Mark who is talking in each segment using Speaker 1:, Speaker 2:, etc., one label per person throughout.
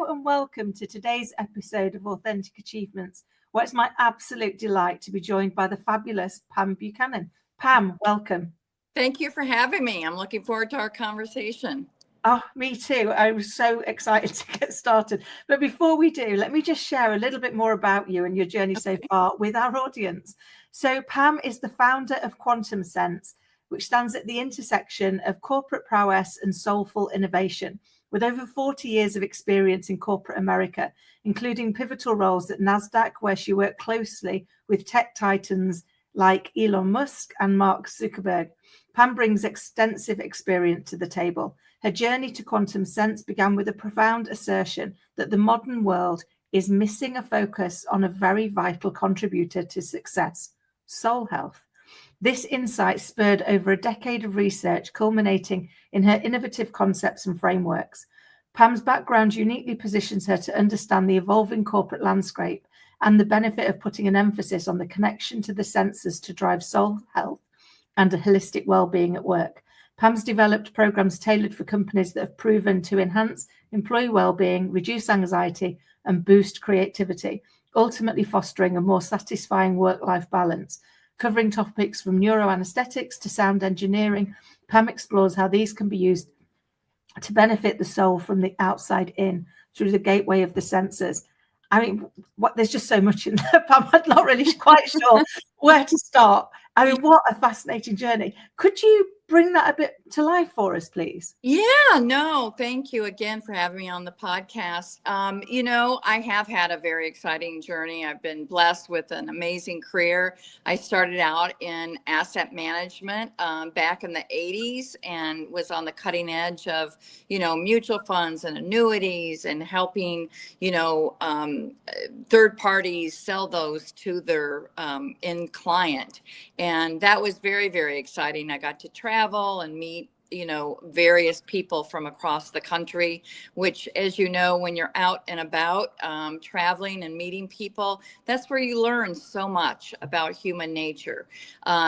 Speaker 1: Hello and welcome to today's episode of Authentic Achievements, where it's my absolute delight to be joined by the fabulous Pam Buchanan. Pam, welcome.
Speaker 2: Thank you for having me. I'm looking forward to our conversation.
Speaker 1: Oh, me too. I was so excited to get started. But before we do, let me just share a little bit more about you and your journey so far with our audience. So Pam is the founder of Quantum Sense, which stands at the intersection of corporate prowess and soulful innovation, with over 40 years of experience in corporate America, including pivotal roles at NASDAQ, where she worked closely with tech titans like Elon Musk and Mark Zuckerberg. Pam brings extensive experience to the table. Her journey to Quantum Sense began with a profound assertion that the modern world is missing a focus on a very vital contributor to success: soul health. This insight spurred over a decade of research, culminating in her innovative concepts and frameworks. Pam's background uniquely positions her to understand the evolving corporate landscape and the benefit of putting an emphasis on the connection to the senses to drive soul health and a holistic well-being at work. Pam's developed programs tailored for companies that have proven to enhance employee well-being, reduce anxiety, and boost creativity, ultimately fostering a more satisfying work-life balance. Covering topics from neuro-aesthetics to sound engineering, Pam explores how these can be used to benefit the soul from the outside in through the gateway of the senses. I mean, there's just so much in there, Pam. I'm not really quite sure where to start. I mean, what a fascinating journey. Could you bring that a bit to life for us, please?
Speaker 2: Yeah, no, thank you again for having me on the podcast. I have had a very exciting journey. I've been blessed with an amazing career. I started out in asset management back in the 80s and was on the cutting edge of, mutual funds and annuities and helping, third parties sell those to their end client. And that was very, very exciting. I got to travel and meet various people from across the country, which, as you know, when you're out and about traveling and meeting people, that's where you learn so much about human nature.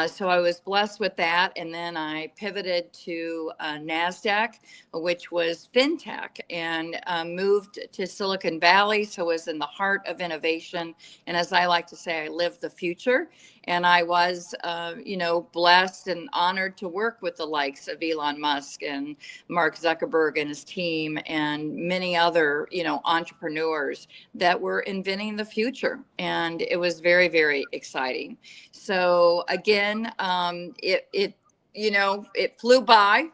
Speaker 2: So I was blessed with that. And then I pivoted to NASDAQ, which was fintech, and moved to Silicon Valley. So I was in the heart of innovation. And as I like to say, I lived the future. And I was, blessed and honored to work with the likes of Elon Musk and Mark Zuckerberg and his team and many other, entrepreneurs that were inventing the future. And it was very, very exciting. So again, it flew by.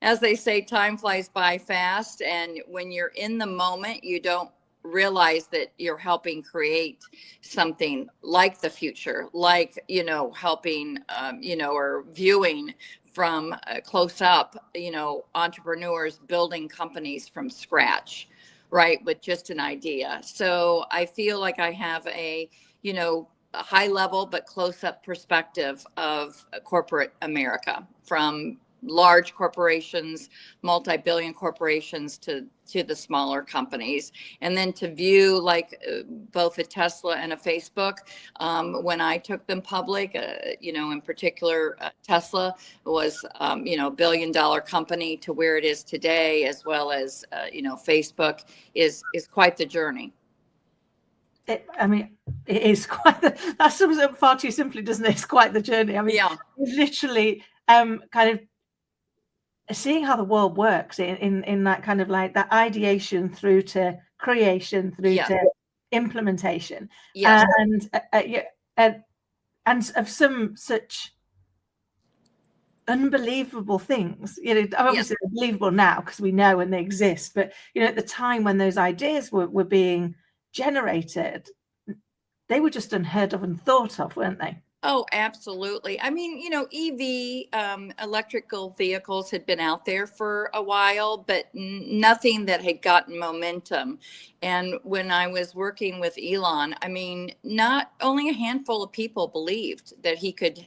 Speaker 2: As they say, time flies by fast. And when you're in the moment, you don't realize that you're helping create something like the future, like, helping, or viewing from close up, entrepreneurs building companies from scratch, right, with just an idea. So I feel like I have a high level but close up perspective of corporate America, from large corporations, multi-billion corporations to the smaller companies. And then to view both a Tesla and a Facebook, when I took them public, in particular, Tesla was, $1 billion company to where it is today, as well as, Facebook is quite the journey.
Speaker 1: It is quite that sums it up far too simply, doesn't it? It's quite the journey. I mean, yeah. Literally kind of seeing how the world works in that kind of like that ideation through to creation through to implementation. Yes. And of some such unbelievable things, obviously they're believable now because we know and they exist, but at the time when those ideas were being generated, they were just unheard of and thought of, weren't they?
Speaker 2: Oh, absolutely. I mean, EV, electrical vehicles had been out there for a while, but nothing that had gotten momentum. And when I was working with Elon, I mean, not only a handful of people believed that he could,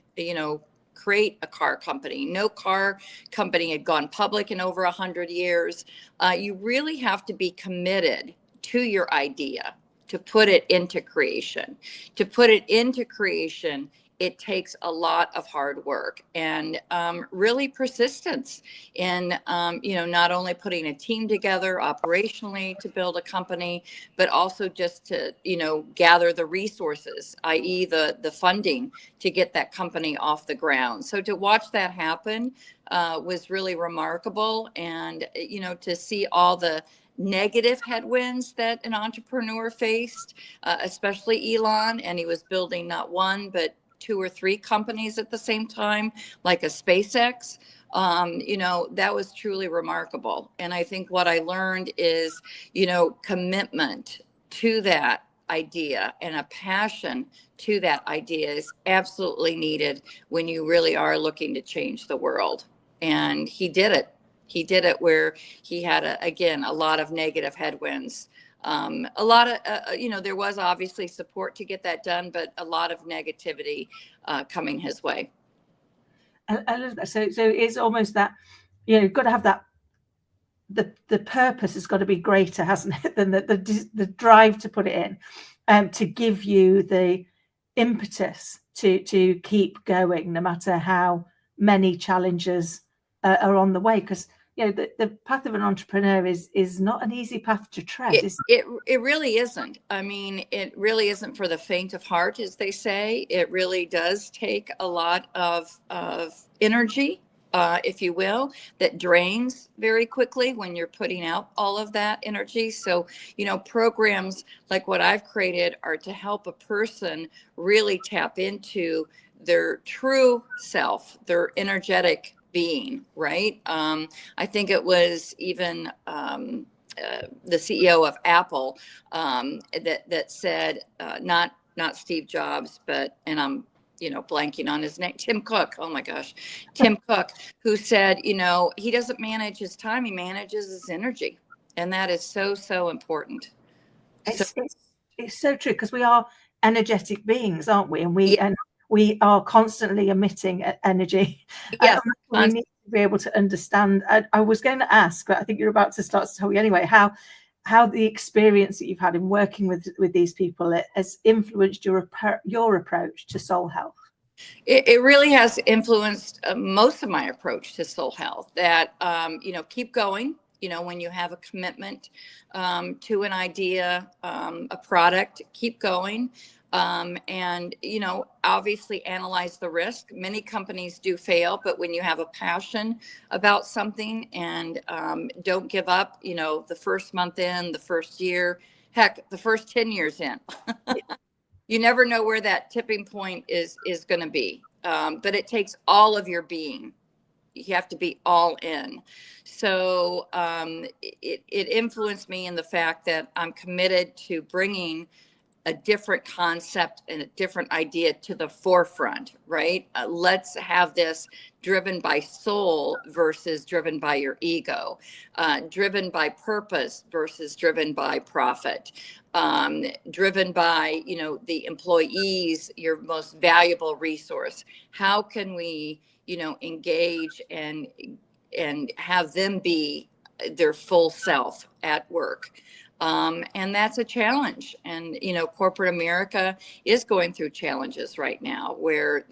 Speaker 2: create a car company. No car company had gone public in over 100 years. You really have to be committed to your idea to put it into creation. it takes a lot of hard work and really persistence in, not only putting a team together operationally to build a company, but also just to, gather the resources, i.e. the funding to get that company off the ground. So to watch that happen was really remarkable. And, to see all the negative headwinds that an entrepreneur faced, especially Elon, and he was building not one, but 2 or 3 companies at the same time, like a SpaceX. That was truly remarkable. And I think what I learned is, commitment to that idea and a passion to that idea is absolutely needed when you really are looking to change the world. And he did it. He did it where he had, again, a lot of negative headwinds. A lot of, there was obviously support to get that done, but a lot of negativity coming his way.
Speaker 1: I love that. So it's almost that, you've got to have that, the purpose has got to be greater, hasn't it, than the drive to put it in, to give you the impetus to keep going, no matter how many challenges are on the way. Because the path of an entrepreneur is not an easy path to tread.
Speaker 2: It really isn't. I mean, it really isn't for the faint of heart, as they say. It really does take a lot of energy, if you will, that drains very quickly when you're putting out all of that energy. So, programs like what I've created are to help a person really tap into their true self, their energetic being, right? I think it was even the CEO of Apple that said, not Steve Jobs, but, and I'm blanking on his name, Tim Cook. Oh my gosh, Tim Cook, who said, he doesn't manage his time, he manages his energy, and that is so important.
Speaker 1: It's so true, because we are energetic beings, aren't we? And
Speaker 2: Yeah.
Speaker 1: we are constantly emitting energy.
Speaker 2: Yes.
Speaker 1: We need to be able to understand. I was going to ask, but I think you're about to start to tell me anyway, how the experience that you've had in working with these people has influenced your approach to soul health.
Speaker 2: It really has influenced most of my approach to soul health. That keep going. When you have a commitment to an idea, a product, keep going. And, obviously analyze the risk. Many companies do fail, but when you have a passion about something and don't give up, the first month in, the first year, heck, the first 10 years in, you never know where that tipping point is going to be. But it takes all of your being. You have to be all in. So it influenced me in the fact that I'm committed to bringing a different concept and a different idea to the forefront, right? Let's have this driven by soul versus driven by your ego, driven by purpose versus driven by profit, driven by, the employees, your most valuable resource. How can we, engage and have them be their full self at work? And that's a challenge. And, corporate America is going through challenges right now where,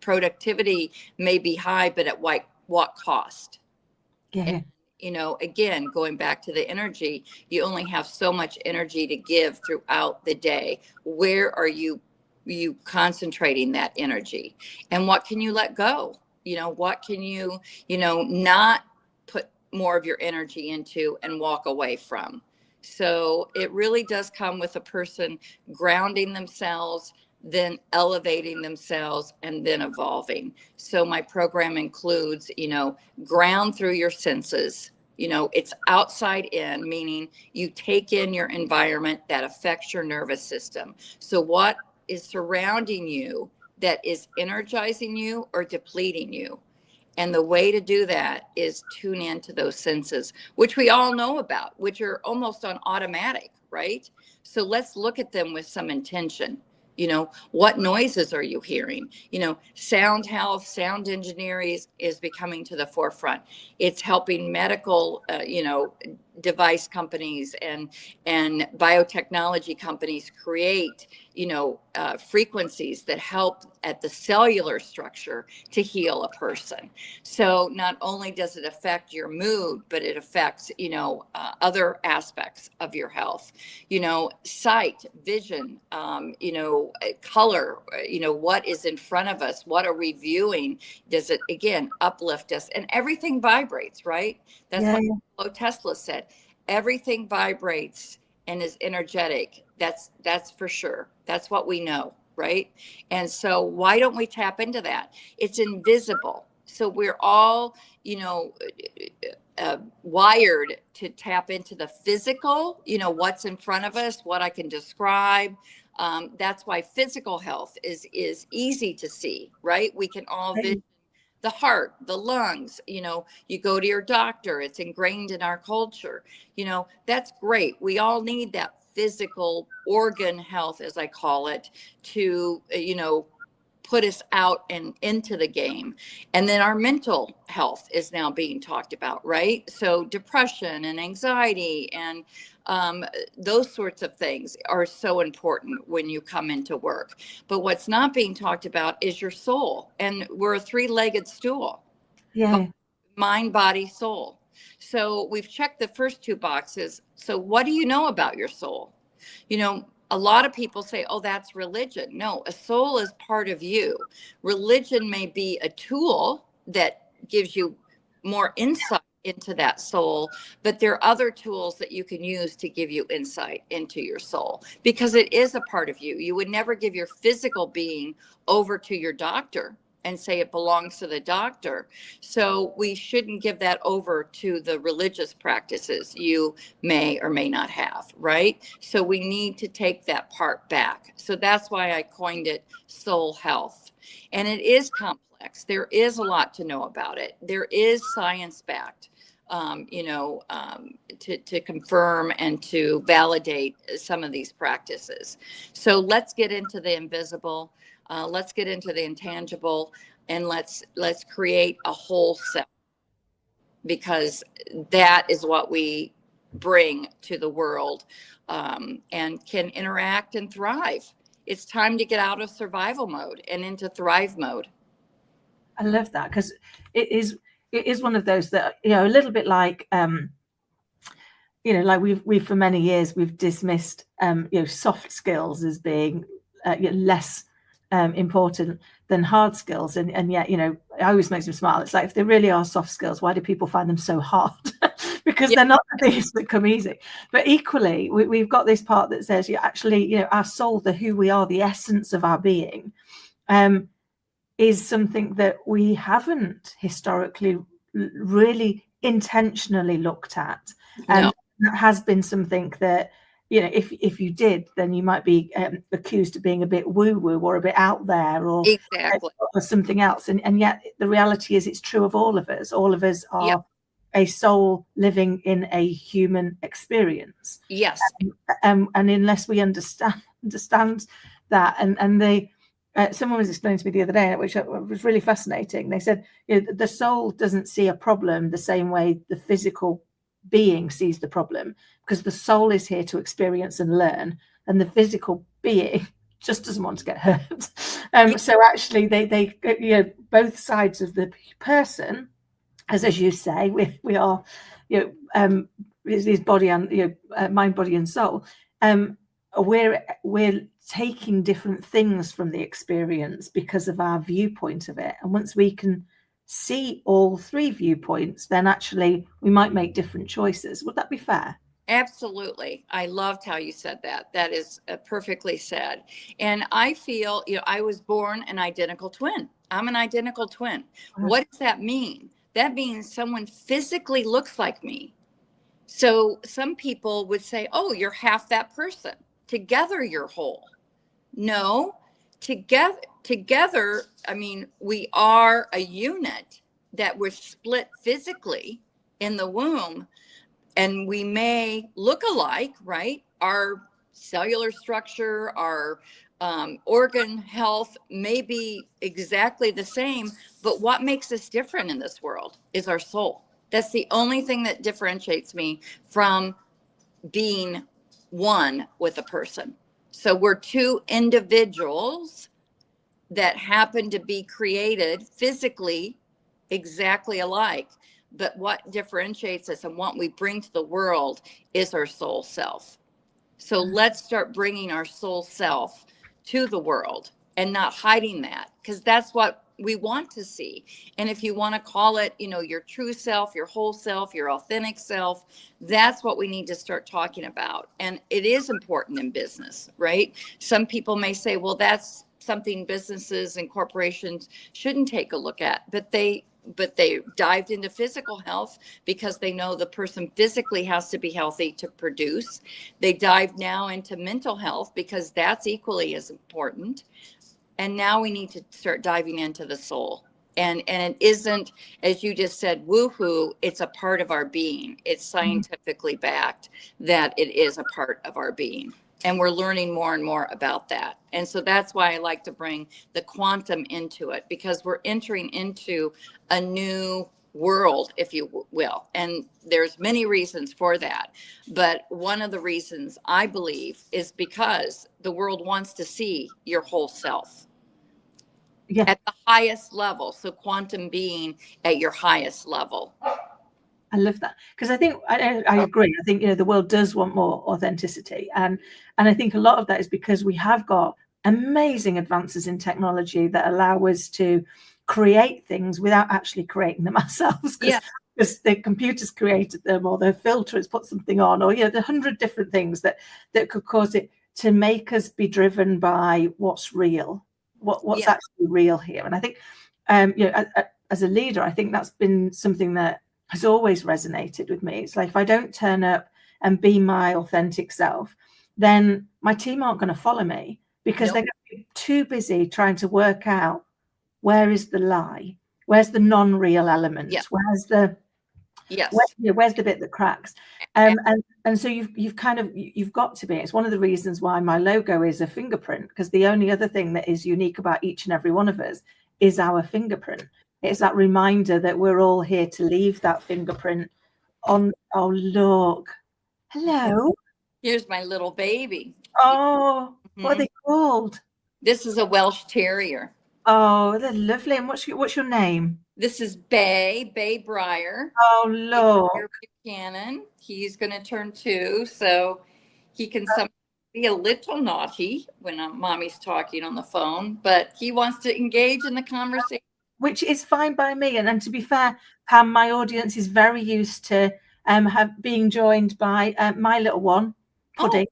Speaker 2: productivity may be high, but at what cost?
Speaker 1: Yeah.
Speaker 2: And, again, going back to the energy, you only have so much energy to give throughout the day. Where are you concentrating that energy? And what can you let go? What can you, not put more of your energy into and walk away from? So it really does come with a person grounding themselves, then elevating themselves, and then evolving. So my program includes, ground through your senses. It's outside in, meaning you take in your environment that affects your nervous system. So what is surrounding you that is energizing you or depleting you? And the way to do that is tune into those senses, which we all know about, which are almost on automatic, right? So let's look at them with some intention. What noises are you hearing? Sound health, sound engineering is becoming to the forefront. It's helping medical, device companies and biotechnology companies create, frequencies that help at the cellular structure to heal a person. So not only does it affect your mood, but it affects, other aspects of your health, sight, vision, color, what is in front of us, what are we viewing? Does it, again, uplift us? And everything vibrates, right? That's what Tesla said. Everything vibrates and is energetic. That's for sure. That's what we know, right? And so why don't we tap into that? It's invisible. So we're all, wired to tap into the physical, what's in front of us, what I can describe. That's why physical health is easy to see, right? We can all vision the heart, the lungs, you go to your doctor, it's ingrained in our culture, that's great. We all need that physical organ health, as I call it, to, put us out and into the game. And then our mental health is now being talked about, right? So depression and anxiety and those sorts of things are so important when you come into work. But what's not being talked about is your soul. And we're a three-legged stool.
Speaker 1: Yeah.
Speaker 2: Mind, body, soul. So we've checked the first two boxes. So what do you know about your soul? A lot of people say, oh, that's religion. No, a soul is part of you. Religion may be a tool that gives you more insight into that soul, but there are other tools that you can use to give you insight into your soul, because it is a part of you. You would never give your physical being over to your doctor and say it belongs to the doctor. So we shouldn't give that over to the religious practices you may or may not have, right? So we need to take that part back. So that's why I coined it soul health. And it is complex. There is a lot to know about it. There is science backed, to confirm and to validate some of these practices. So let's get into the invisible. Let's get into the intangible, and let's create a whole self, because that is what we bring to the world, and can interact and thrive. It's time to get out of survival mode and into thrive mode.
Speaker 1: I love that, because it is one of those that, a little bit like, like we've for many years we've dismissed soft skills as being less important than hard skills, and yet it always makes me smile. It's like, if there really are soft skills, why do people find them so hard? Because they're not the things that come easy. But equally, we've got this part that says, actually, our soul, the who we are, the essence of our being, is something that we haven't historically really intentionally looked at. And that has been something that, if you did, then you might be accused of being a bit woo-woo or a bit out there, or
Speaker 2: exactly,
Speaker 1: or something else. And yet the reality is, it's true of all of us. All of us are a soul living in a human experience.
Speaker 2: Yes.
Speaker 1: And unless we understand that, and they someone was explaining to me the other day, which was really fascinating. They said, the soul doesn't see a problem the same way the physical being sees the problem, because the soul is here to experience and learn, and the physical being just doesn't want to get hurt. So actually, they both sides of the person, as you say, we are, is body and mind, body, and soul. We're taking different things from the experience because of our viewpoint of it. And once we can see all three viewpoints, then actually we might make different choices. Would that be fair?
Speaker 2: Absolutely. I loved how you said that. That is perfectly said. And I feel, I was born an identical twin. I'm an identical twin. What does that mean? That means someone physically looks like me. So some people would say, oh, you're half that person. Together, you're whole. No, together, I mean, we are a unit that was split physically in the womb, and we may look alike, right? Our cellular structure, our organ health may be exactly the same, but what makes us different in this world is our soul. That's the only thing that differentiates me from being one with a person. So we're two individuals that happen to be created physically exactly alike. But what differentiates us and what we bring to the world is our soul self. So let's start bringing our soul self to the world and not hiding that, because that's what we want to see. And if you want to call it, your true self, your whole self, your authentic self, that's what we need to start talking about. And it is important in business, right? Some people may say, well, that's something businesses and corporations shouldn't take a look at, but they dived into physical health because they know the person physically has to be healthy to produce. They dive now into mental health because that's equally as important. And now we need to start diving into the soul. And it isn't, as you just said, woohoo, it's a part of our being. It's scientifically backed that it is a part of our being. And we're learning more and more about that. And so that's why I like to bring the quantum into it, because we're entering into a new world, if you will. And there's many reasons for that. But one of the reasons I believe is because the world wants to see your whole self.
Speaker 1: Yeah.
Speaker 2: At the highest level. So quantum being at your highest level.
Speaker 1: I love that, because I think I agree. I think the world does want more authenticity, and I think a lot of that is because we have got amazing advances in technology that allow us to create things without actually creating them ourselves. Because the computers created them, or the filter has put something on, or the 100 different things that could cause it to make us be driven by what's real, what's actually real here. And I think as a leader, I think that's been something that has always resonated with me. It's like, if I don't turn up and be my authentic self, then my team aren't going to follow me, because they're going to be too busy trying to work out where is the lie, where's the non-real element, where's the where's the bit that cracks, and so you've got to be. It's one of the reasons why my logo is a fingerprint, because the only other thing that is unique about each and every one of us is our fingerprint. It's that reminder that we're all here to leave that fingerprint on. Oh, look. Hello.
Speaker 2: Here's my little baby.
Speaker 1: Oh, what are they called?
Speaker 2: This is a Welsh Terrier.
Speaker 1: Oh, they're lovely. And what's your name?
Speaker 2: This is Bay Breyer.
Speaker 1: Oh, look.
Speaker 2: Buchanan. He's going to turn 2, so he can sometimes be a little naughty when mommy's talking on the phone, but he wants to engage in the conversation.
Speaker 1: Which is fine by me. And to be fair, Pam, my audience is very used to being joined by my little one, Pudding,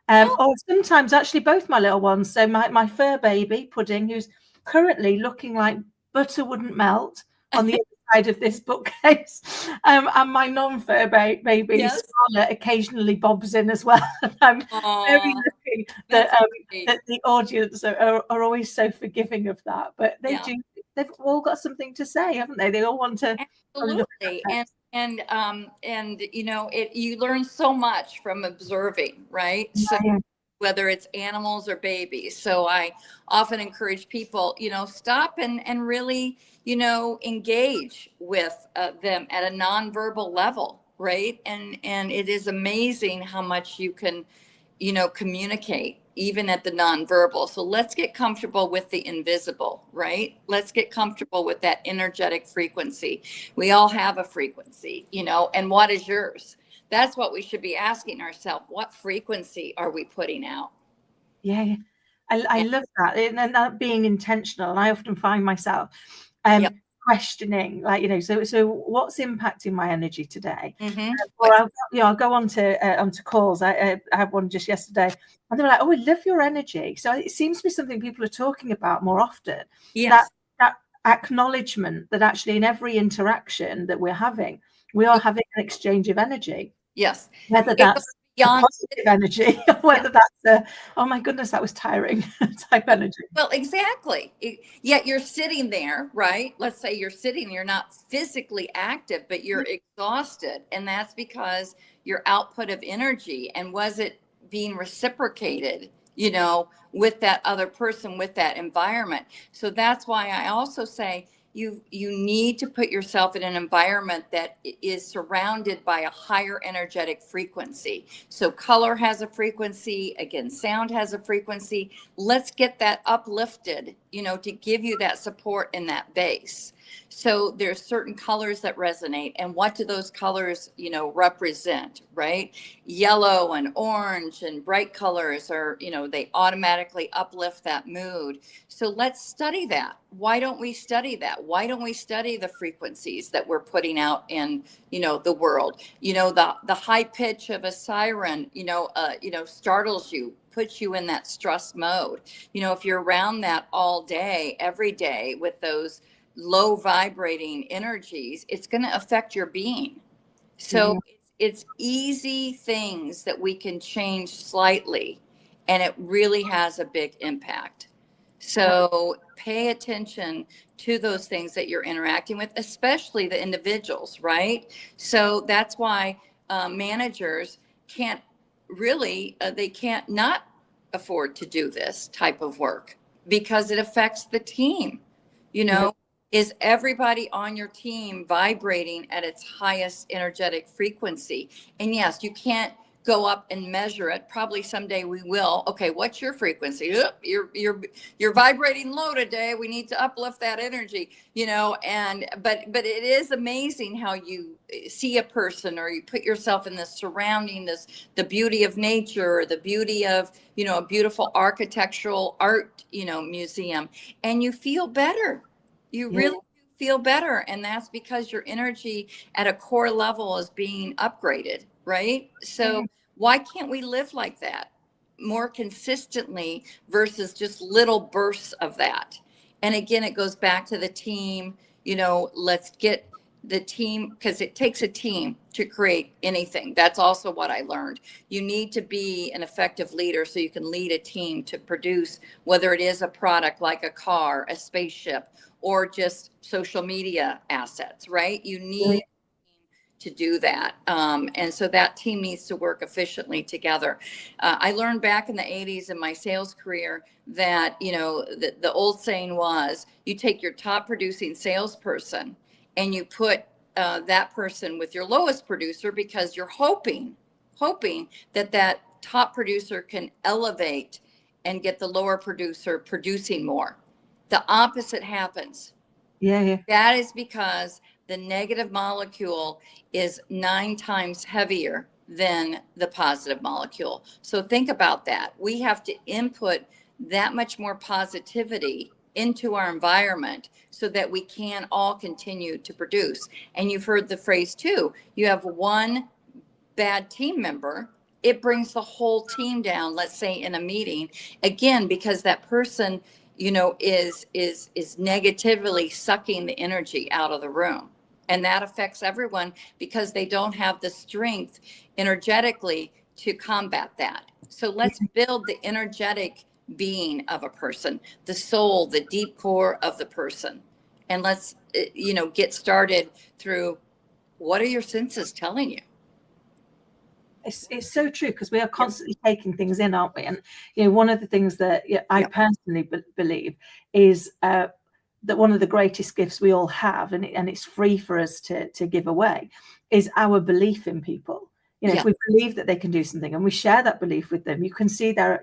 Speaker 1: or sometimes actually both my little ones. So my fur baby, Pudding, who's currently looking like butter wouldn't melt on the other side of this bookcase, and my non-fur baby, Scarlet, occasionally bobs in as well. And I'm very lucky that the audience are always so forgiving of that. But they do. They've all got something to say, haven't they? They all want to.
Speaker 2: Absolutely. And you learn so much from observing, right? So whether it's animals or babies. So I often encourage people, stop and really, engage with them at a nonverbal level, right? And it is amazing how much you can, communicate even at the nonverbal. So let's get comfortable with the invisible, right? Let's get comfortable with that energetic frequency. We all have a frequency, and what is yours? That's what we should be asking ourselves. What frequency are we putting out?
Speaker 1: Yeah. I love that. And that being intentional. And I often find myself questioning, so what's impacting my energy today? Or I'll go on to calls. I had one just yesterday, and they were like, "Oh, we love your energy." So it seems to be something people are talking about more often.
Speaker 2: Yes.
Speaker 1: That acknowledgement that actually in every interaction that we're having, we are having an exchange of energy.
Speaker 2: Yes.
Speaker 1: Whether that's positive energy, whether that's oh my goodness, that was tiring type energy.
Speaker 2: Well, exactly. Yet you're sitting there, right? Let's say you're sitting, you're not physically active, but you're exhausted. And that's because your output of energy, and was it being reciprocated, with that other person, with that environment? So that's why I also say, you need to put yourself in an environment that is surrounded by a higher energetic frequency. So color has a frequency, again, sound has a frequency. Let's get that uplifted, to give you that support in that base. So there's certain colors that resonate, and what do those colors, represent, right? Yellow and orange and bright colors are, they automatically uplift that mood. So let's study that. Why don't we study that? Why don't we study the frequencies that we're putting out in, the world? The high pitch of a siren, startles you, puts you in that stress mode. If you're around that all day, every day with those low vibrating energies, it's going to affect your being. So it's easy things that we can change slightly, and it really has a big impact. So pay attention to those things that you're interacting with, especially the individuals, right? So that's why managers can't really, they can't not afford to do this type of work, because it affects the team. Is everybody on your team vibrating at its highest energetic frequency? And yes, you can't go up and measure it. Probably someday we will. Okay, what's your frequency? You're vibrating low today. We need to uplift that energy, but it is amazing how you see a person, or you put yourself in the surrounding, the beauty of nature, or the beauty of, a beautiful architectural art, museum, and you feel better. You really feel better. And that's because your energy at a core level is being upgraded, right? So why can't we live like that more consistently versus just little bursts of that? And again, it goes back to the team. Let's get the team, because it takes a team to create anything. That's also what I learned. You need to be an effective leader so you can lead a team to produce, whether it is a product like a car, a spaceship, or just social media assets, right? You need to do that. And so that team needs to work efficiently together. I learned back in the 80s in my sales career that, the old saying was, you take your top producing salesperson and you put that person with your lowest producer, because you're hoping that top producer can elevate and get the lower producer producing more. The opposite happens. That is because the negative molecule is 9 times heavier than the positive molecule. So think about that. We have to input that much more positivity into our environment so that we can all continue to produce. And you've heard the phrase too, you have one bad team member, it brings the whole team down, let's say in a meeting, again, because that person, is negatively sucking the energy out of the room. And that affects everyone because they don't have the strength energetically to combat that. So let's build the energetic being of a person, the soul, the deep core of the person. And let's, get started through, what are your senses telling you?
Speaker 1: It's so true, because we are constantly taking things in, aren't we? And one of the things that I personally believe is that one of the greatest gifts we all have, and it's free for us to give away, is our belief in people. If we believe that they can do something and we share that belief with them, you can see their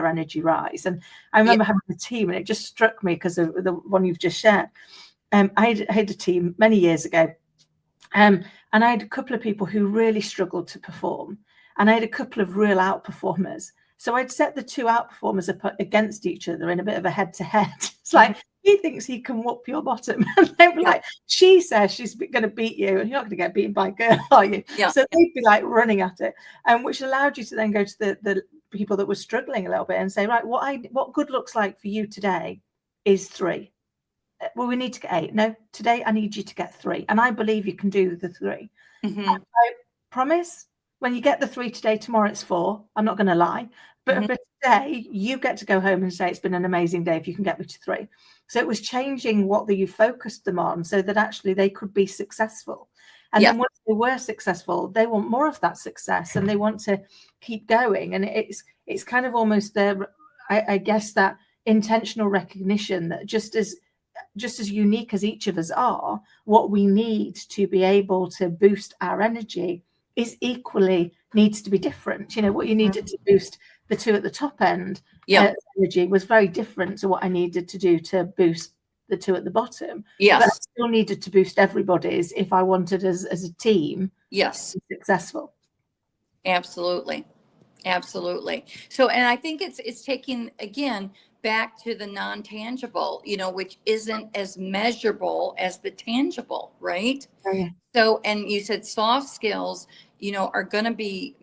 Speaker 1: energy rise. And I remember having a team, and it just struck me because of the one you've just shared. I had a team many years ago. And I had a couple of people who really struggled to perform, and I had a couple of real outperformers. So I'd set the two outperformers up against each other in a bit of a head-to-head. It's like, he thinks he can whoop your bottom, and they'd be like, she says she's going to beat you, and you're not going to get beaten by a girl, are you? So they'd be like running at it, and which allowed you to then go to the people that were struggling a little bit and say, right, what good looks like for you today is 3. Well, we need to get 8. No, today I need you to get 3. And I believe you can do the 3. I promise, when you get the 3 today, tomorrow it's 4. I'm not going to lie. But for today, you get to go home and say, it's been an amazing day if you can get me to 3. So it was changing what you focused them on so that actually they could be successful. And then once they were successful, they want more of that success and they want to keep going. And it's kind of almost I guess that intentional recognition that just as just as unique as each of us are, what we need to be able to boost our energy is equally needs to be different. What you needed to boost the two at the top end energy was very different to what I needed to do to boost the two at the bottom.
Speaker 2: Yes.
Speaker 1: But I still needed to boost everybody's if I wanted as a team to be successful.
Speaker 2: Absolutely. Absolutely. So, and I think it's taking, again, back to the non-tangible, which isn't as measurable as the tangible, right?
Speaker 1: Yeah.
Speaker 2: So, and you said soft skills, are going to be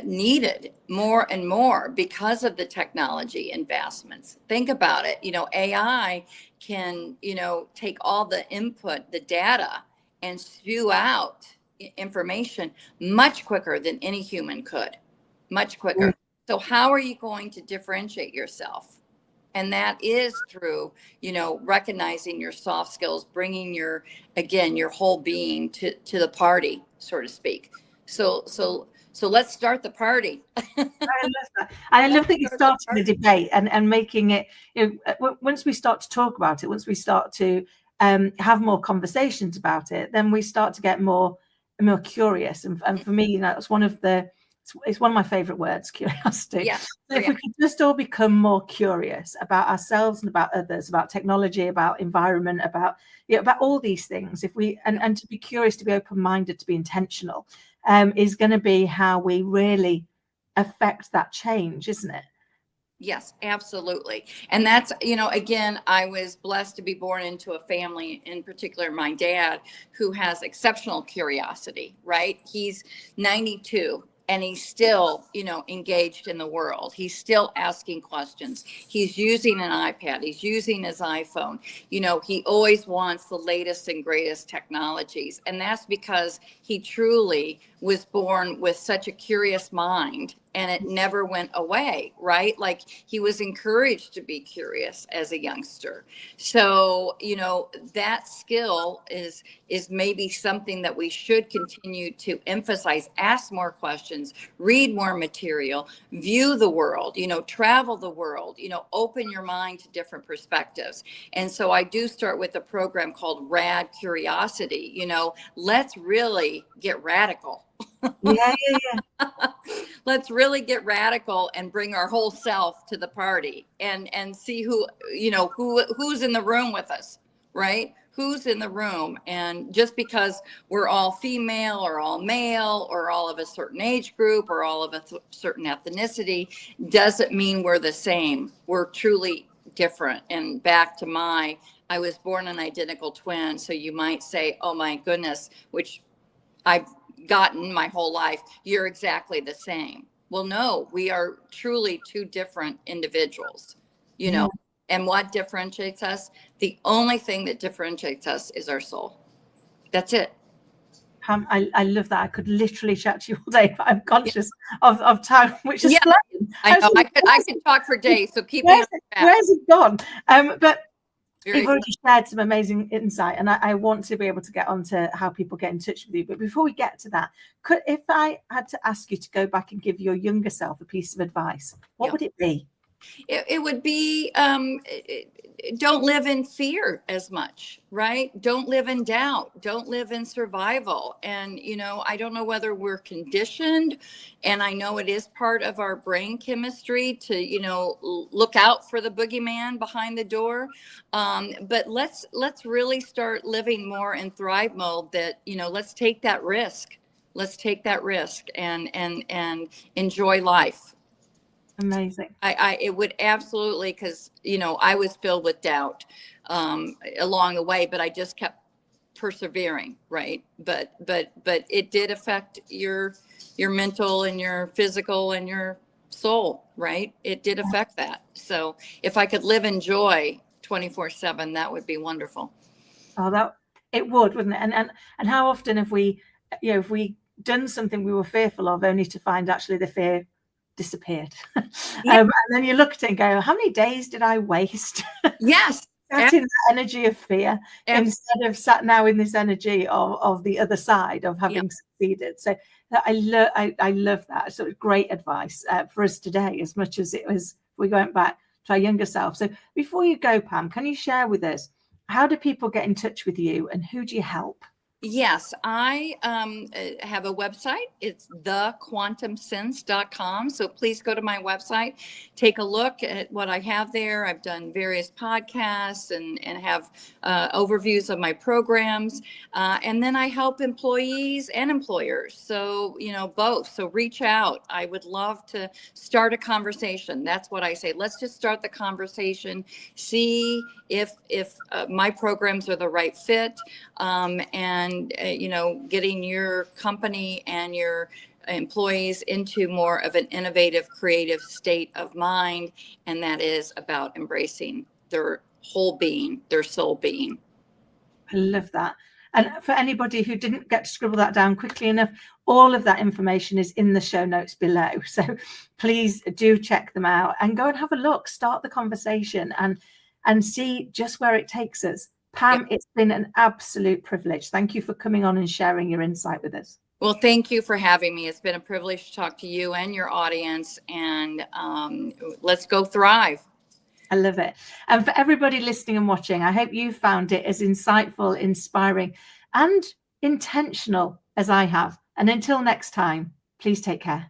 Speaker 2: needed more and more because of the technology investments. Think about it. AI can, take all the input, the data, and spew out information much quicker than any human could. Much quicker. So how are you going to differentiate yourself? And that is through, recognizing your soft skills, bringing your whole being to the party, so to speak. So let's start the party.
Speaker 1: I love that. I love that you started the debate and making it, once we start to talk about it, once we start to have more conversations about it, then we start to get more curious. And for me, that's it's one of my favorite words, curiosity.
Speaker 2: Yeah.
Speaker 1: So if we could just all become more curious about ourselves and about others, about technology, about environment, about all these things, and to be curious, to be open-minded, to be intentional, is going to be how we really affect that change, isn't it?
Speaker 2: Yes, absolutely. And that's, again, I was blessed to be born into a family, in particular my dad, who has exceptional curiosity, right? He's 92 and he's still, engaged in the world. He's still asking questions. He's using an iPad. He's using his iPhone. He always wants the latest and greatest technologies. And that's because he truly was born with such a curious mind, and it never went away, right? Like, he was encouraged to be curious as a youngster. So, that skill is maybe something that we should continue to emphasize. Ask more questions, read more material, view the world, travel the world, open your mind to different perspectives. And so I do start with a program called Rad Curiosity. Let's really get radical.
Speaker 1: Yeah.
Speaker 2: Let's really get radical and bring our whole self to the party and see who's in the room with us, right? Who's in the room. And just because we're all female or all male or all of a certain age group or all of a certain ethnicity doesn't mean we're the same. We're truly different. And back to I was born an identical twin. So you might say, oh my goodness, which I've gotten my whole life, you're exactly the same. Well, no, we are truly two different individuals, and what differentiates us? The only thing that differentiates us is our soul. That's it.
Speaker 1: I love that. I could literally chat to you all day, but I'm conscious of time, which is flying.
Speaker 2: I know. I could talk for days, so keep
Speaker 1: where's it gone? But
Speaker 2: Very
Speaker 1: you've already shared some amazing insight, and I want to be able to get on to how people get in touch with you. But before we get to that, if I had to ask you to go back and give your younger self a piece of advice, what would it be?
Speaker 2: It would be, don't live in fear as much, right? Don't live in doubt. Don't live in survival. And, I don't know whether we're conditioned, and I know it is part of our brain chemistry to, look out for the boogeyman behind the door. But let's really start living more in thrive mode, that, let's take that risk. Let's take that risk and enjoy life.
Speaker 1: Amazing.
Speaker 2: It would absolutely, because I was filled with doubt along the way, but I just kept persevering, right? But it did affect your mental and your physical and your soul, right? It did affect that. So if I could live in joy 24/7, that would be wonderful.
Speaker 1: Oh, it would, wouldn't it? And how often have we, if we done something we were fearful of, only to find actually the fear disappeared. And then you look at it and go, how many days did I waste?
Speaker 2: Yes.
Speaker 1: Sat in that energy of fear instead of sat now in this energy of the other side of having succeeded. So I love that. So it's great advice for us today, as much as it was, we went back to our younger self. So before you go, Pam, can you share with us how do people get in touch with you and who do you help?
Speaker 2: Yes, I have a website. It's thequantumsense.com. So please go to my website, take a look at what I have there. I've done various podcasts and have overviews of my programs. And then I help employees and employers. So, you know, both. So reach out. I would love to start a conversation. That's what I say. Let's just start the conversation, see if my programs are the right fit. And you know, getting your company and your employees into more of an innovative, creative state of mind. And that is about embracing their whole being, their soul being.
Speaker 1: I love that. And for anybody who didn't get to scribble that down quickly enough, all of that information is in the show notes below. So please do check them out and go and have a look, start the conversation and see just where it takes us. Pam, It's been an absolute privilege. Thank you for coming on and sharing your insight with us.
Speaker 2: Well, thank you for having me. It's been a privilege to talk to you and your audience, and let's go thrive.
Speaker 1: I love it. And for everybody listening and watching, I hope you found it as insightful, inspiring, and intentional as I have. And until next time, please take care.